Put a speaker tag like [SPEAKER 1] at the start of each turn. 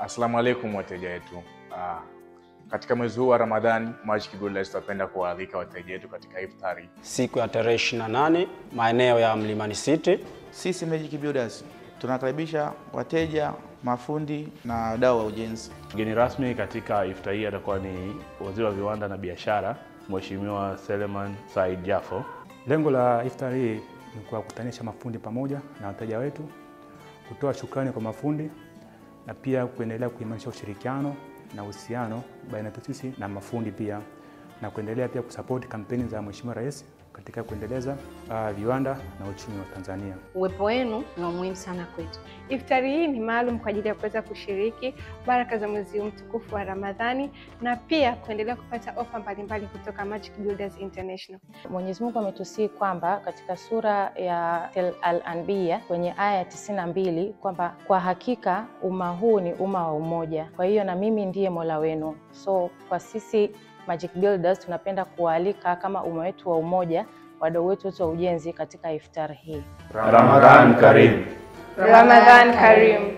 [SPEAKER 1] Asalamu alaykum wateja wetu. Katika mwezi huu wa Ramadhani, Magic Builders tunapenda kuwaalika wateja wetu katika iftari
[SPEAKER 2] siku ya tarehe 28 maeneo ya Mlimani City.
[SPEAKER 3] Sisi Magic Builders tunakaribisha wateja, mafundi na wadau wa ujenzi.
[SPEAKER 4] Mgeni rasmi katika iftari atakuwa ni Waziri wa Viwanda na Biashara, Mheshimiwa Seleman Said Jafo.
[SPEAKER 5] Lengo la iftari ni kuwakutanisha mafundi pamoja na wateja wetu, kutoa shukrani kwa mafundi na pia kuendelea kuimarisha ushirikiano na uhusiano baina yetu sisi na mafundi pia, na kuendelea pia kusupport kampeni za Mheshimiwa Rais katika kuendeleza viwanda na uchumi wa Tanzania.
[SPEAKER 6] Uwepo wenu ni muhimu sana kwetu.
[SPEAKER 7] Iftari hii ni maalum kwa ajili ya kuweza kushiriki baraka za mwezi mtukufu wa Ramadhani na pia kuendelea kupata ofa mbalimbali kutoka Magic Builders International.
[SPEAKER 8] Mwenyezi Mungu ametusii kwamba katika sura ya Al-Anbiya kwenye aya ya 92 kwamba kwa hakika umma huu ni umma wa umoja. Kwa hiyo na mimi ndiye Mola wenu. So kwa sisi Magic Builders tunapenda kualika kama umma wetu wa umoja, wadau wetu wa ujenzi katika iftari hii.
[SPEAKER 4] Ramadhan Karim.
[SPEAKER 7] Ramadhan Karim.